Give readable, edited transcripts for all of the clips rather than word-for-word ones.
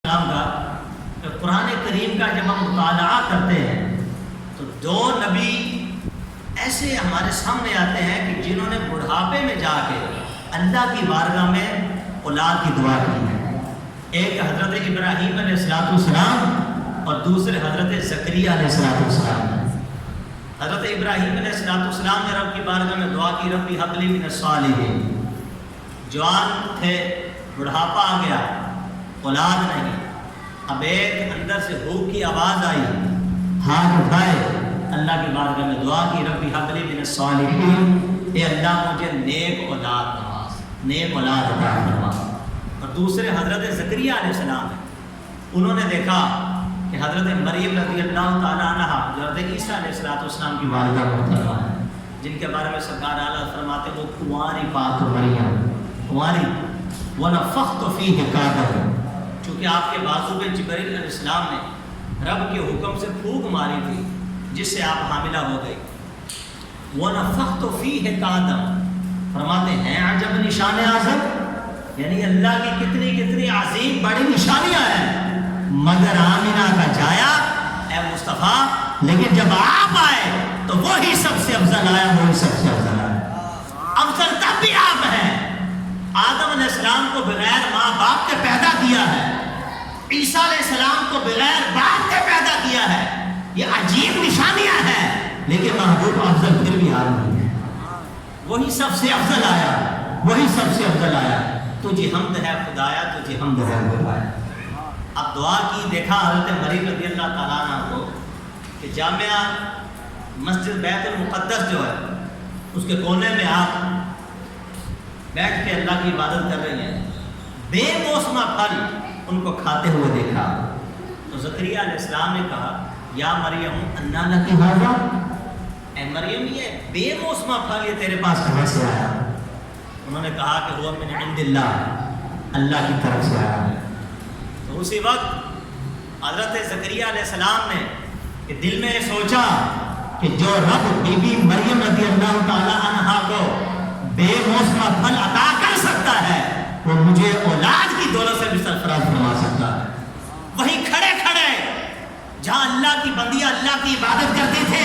السلام کا قرآن کریم کا جب ہم مطالعہ کرتے ہیں تو دو نبی ایسے ہمارے سامنے آتے ہیں کہ جنہوں نے بڑھاپے میں جا کے اللہ کی بارگاہ میں اولاد کی دعا کی ہے۔ ایک حضرت ابراہیم علیہ السلام اور دوسرے حضرت زکریا علیہ السلام۔ حضرت ابراہیم علیہ السلام نے رب کی بارگاہ میں دعا کی، ربی ہب لی من الصالحین۔ جوان تھے، بڑھاپا آ گیا، اولاد نہیں۔ اب ایک اندر سے بھوک کی آواز آئی، ہاتھ اٹھائے، اللہ کی بارگاہ میں دعا کی، ربی حب لی من الصالحین، اے اللہ مجھے نیک اولاد نواز، نیک اولاد عطا فرما۔ اور دوسرے حضرت زکریا علیہ السلام ہیں، انہوں نے دیکھا کہ حضرت مریم رضی اللہ تعالیٰ عنہ جو حضرت عیسیٰ علیہ السلام کی والدہ محترمہ ہے، جن کے بارے میں سرکار اعلیٰ فرماتے وہ کنواری پاک مریم، کنواری وَنَفَخْتُ فِيهِ كَافِرٌ، چونکہ آپ کے بازو پہ جبرائیل علیہ السلام نے رب کے حکم سے پھونک ماری تھی جس سے آپ حاملہ ہو گئی۔ وَنَفَخْتُ فِيهِ كَافِرٌ، فرماتے ہیں عجب نشان اعظم، یعنی اللہ کی کتنی کتنی عظیم بڑی نشانیاں ہیں، مگر آمینہ کا جایا اے مصطفیٰ، لیکن جب آپ آئے تو وہی سب سے افضل آیا، وہی سب سے افضل آیا۔ افضل تب بھی آپ ہیں، آدم علیہ السلام کو بغیر ماں باپ کے پیدا کیا ہے، عیسیٰ علیہ السلام کو بغیر باپ کے پیدا کیا ہے، یہ عجیب نشانیاں ہیں، لیکن محبوب افضل پھر بھی حال نہیں ہے، وہی سب سے افضل آیا، وہی سب سے افضل آیا۔ تجھے حمد ہے خدایا، تجھے حمد ہے خدایا۔ اب دعا کی، دیکھا حضرت مریم رضی اللہ تعالیٰ عنہ کو کہ جامعہ مسجد بیت المقدس جو ہے اس کے کونے میں آپ بیٹھ کے اللہ کی عبادت کر رہی ہیں، بے موسمہ پھل ان کو کھاتے ہوئے دیکھا تو زکریا علیہ السلام نے کہا یا مریم انا لکی ھذا، اے مریم یہ بے موسمہ پھل یہ تیرے پاس کہاں سے آیا؟ انہوں نے کہا کہ ہوا من عند اللہ، اللہ کی طرف سے آیا ہے۔ تو اسی وقت حضرت زکریا علیہ السلام نے کہ دل میں سوچا کہ جو رب بی بی مریم رضی اللہ تعالی عنہا کو بے موسمہ پھل عطا کر سکتا ہے، وہ مجھے اولاد کی دولت سے بھی سرفراز فرما سکتا ہے۔ وہیں کھڑے کھڑے جہاں اللہ کی بندیاں اللہ کی عبادت کرتے تھے،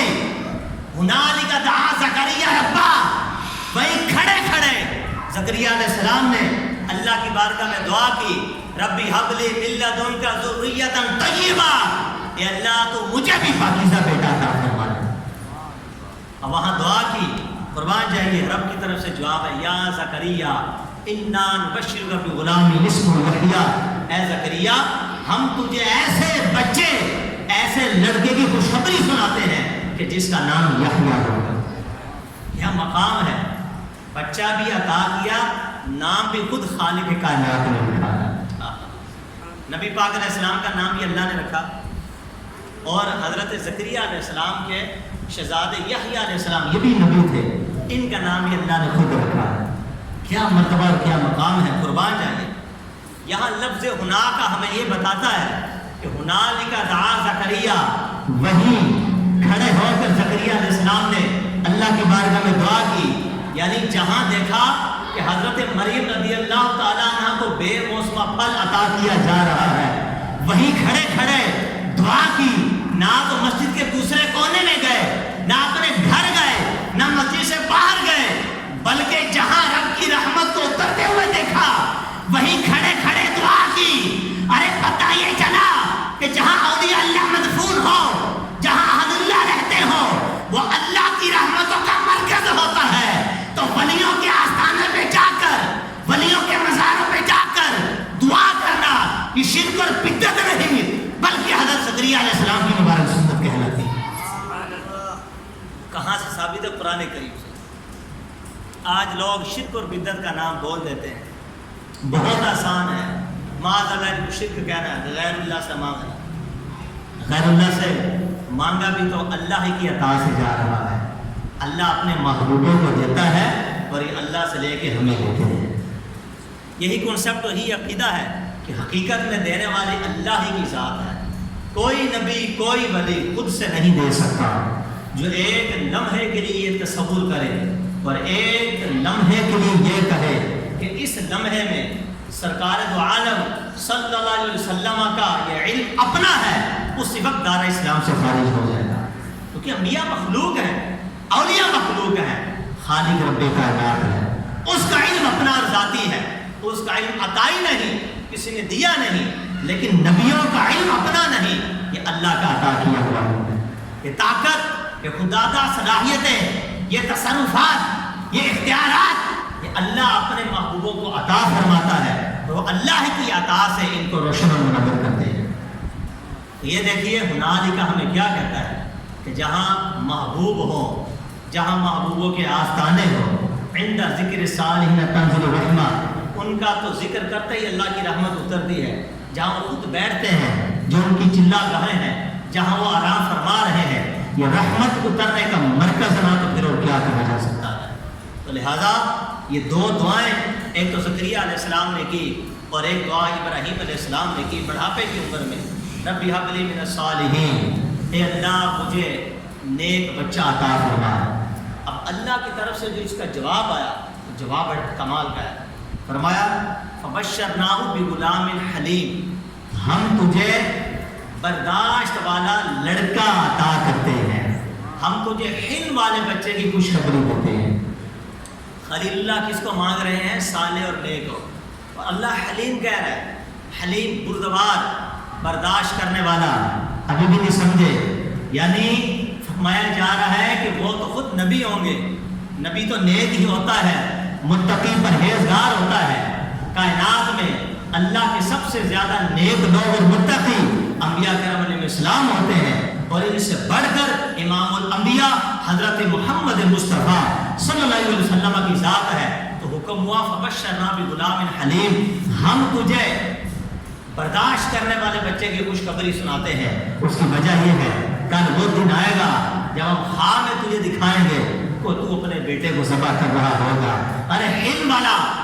ہنالک دعا زکریا ربا، وہیں کھڑے کھڑے زکریا علیہ السلام نے اللہ کی بارگاہ میں دعا کی، ربی حب لی من لدنک ذریۃ طیبہ، اے اللہ تو مجھے بھی پاکیزہ بیٹا عطا فرما دے۔ اب وہاں دعا کی، قربان جائیے، رب کی طرف سے جواب ہے، یا زکریا انا نبشرک بغلام اسمہ یحییٰ، اے زکریا ہم تجھے ایسے بچے، ایسے لڑکے کی خوشخبری سناتے ہیں کہ جس کا نام یحییٰ ہوگا۔ یہ مقام ہے، بچہ بھی عطا کیا، نام بھی خود خالق کائنات نے رکھا ہے۔ نبی پاک علیہ السلام کا نام بھی اللہ نے رکھا، اور حضرت زکریا علیہ السلام کے شہزادے یحییٰ علیہ السلام یہ بھی نبی تھے، ان کا نام بھی اللہ نے خود رکھا ہے۔ کیا مرتبہ اور کیا مقام ہے، قربان جائیے۔ یہاں لفظ ہنا کا ہمیں یہ بتاتا ہے کہ ہنالک دعا زکریا، وہیں کھڑے ہو کر زکریا علیہ السلام نے اللہ کی بارگاہ میں دعا کی، یعنی جہاں دیکھا کہ حضرت مریم رضی اللہ تعالیٰ عنہ کو بے موسمہ پھل عطا کیا جا رہا ہے، وہیں کھڑے کھڑے دعا کی، نہ تو مسجد کے دوسرے کونے میں گئے، نہ اپنے گھر گئے، نہ مسجد سے باہر گئے، بلکہ جہاں رب کی رحمت کو اترتے ہوئے دیکھا وہیں کھڑے کھڑے دعا کی۔ ارے پتہ یہ چلا کہ جہاں اولیاء اللہ مدفون ہو، جہاں اہل اللہ رہتے ہو، وہ اللہ کی رحمتوں کا مرکز ہوتا ہے، تو ولیوں کے آستانے پہ جا کر، ولیوں کے مزاروں پہ جا کر دعا کرنا یہ شرک اور بدعت نہیں، بلکہ حضرت زکریا علیہ السلام کی مبارک سنت کہلاتی ہے۔ کہاں سے ثابت ہے؟ قرآن کریم سے۔ آج لوگ شرک اور بدعت کا نام بول دیتے ہیں، بہت آسان ہے، معاذ اللہ کو شرک کہنا ہے، غیر اللہ سے مانگنا، غیر اللہ سے مانگا بھی تو اللہ ہی کی عطا سے جا رہا ہے۔ اللہ اپنے محبوبوں کو دیتا ہے اور یہ اللہ سے لے کے ہمیں دیتے ہیں۔ یہی کنسپٹ وہی عقیدہ ہے کہ حقیقت میں دینے والے اللہ ہی کی ذات ہے، کوئی نبی کوئی ولی خود سے نہیں دے سکتا۔ جو ایک لمحے کے لیے یہ تصور کرے اور ایک لمحے کے لیے یہ کہے کہ اس لمحے میں سرکار دو عالم صلی اللہ علیہ وسلم کا یہ علم اپنا ہے، اسی وقت دار اسلام سے خارج ہو جائے گا، کیونکہ انبیاء مخلوق ہیں، اولیاء مخلوق ہیں، خالق رب کائنات ہے، اس کا علم اپنا اور ذاتی ہے، اس کا علم عطائی نہیں، کسی نے دیا نہیں، لیکن نبیوں کا علم اپنا نہیں، یہ اللہ کا عطا کیا ہوا ہے۔ یہ طاقت، یہ خدادہ صلاحیتیں، یہ تصرفات، یہ اختیارات، یہ اللہ اپنے محبوبوں کو عطا فرماتا ہے، اور وہ اللہ کی عطا سے ان کو روشن و منور کرتے ہیں۔ تو یہ دیکھیے ہنالک ہمیں کیا کہتا ہے کہ جہاں محبوب ہو، جہاں محبوبوں کے آستانے ہو، عند ذکر صالحین تنزل الرحمہ، ان کا تو ذکر کرتے ہی اللہ کی رحمت اترتی ہے۔ جہاں وہ خود بیٹھتے ہیں، جو ان کی چلا گاہیں ہیں، جہاں وہ آرام فرما رہے ہیں، یہ رحمت اترنے کا مرکز نہ تو پھر اور کیا کہا جا سکتا ہے۔ تو لہٰذا یہ دو دعائیں، ایک تو زکریا علیہ السلام نے کی اور ایک دعا ابراہیم علیہ السلام نے کی بڑھاپے کی عمر میں، رب ہب لی من الصالحین، اے اللہ مجھے نیک بچہ عطا فرما۔ اب اللہ کی طرف سے جو اس کا جواب آیا، تو جواب کمال کا ہے۔ فرمایا فبشرناہ بغلام حلیم، ہم تجھے برداشت والا لڑکا عطا کرتے ہیں، ہم تجھے حلم والے بچے کی خوشخبری دیتے ہیں۔ خلیل اللہ کس کو مانگ رہے ہیں؟ صالح اور نیک ہو، اور اللہ حلیم کہہ رہا ہے، حلیم بردبار، برداشت کرنے والا۔ ابھی بھی نہیں سمجھے، یعنی فرمایا جا رہا ہے کہ وہ تو خود نبی ہوں گے، نبی تو نیک ہی ہوتا ہے، متقی پرہیزگار ہوتا ہے۔ کائنات میں اللہ کے سب سے زیادہ نیک لوگ اور متقی انبیاء کرام علیہ السلام ہوتے ہیں، اور ان سے بڑھ کر امام الانبیاء حضرت محمد مصطفیٰ صلی اللہ علیہ وسلم کی ذات ہے۔ تو حکم ہوا فبشرنا بغلام حلیم، ہم تجھے برداشت کرنے والے بچے کی خوشخبری سناتے ہیں۔ اس کی وجہ یہ ہے کل وہ دن آئے گا جب ہم خواب میں تجھے دکھائیں گے کو تو اپنے بیٹے کو ذبح کر رہا ہوگا۔ ارے حلم والا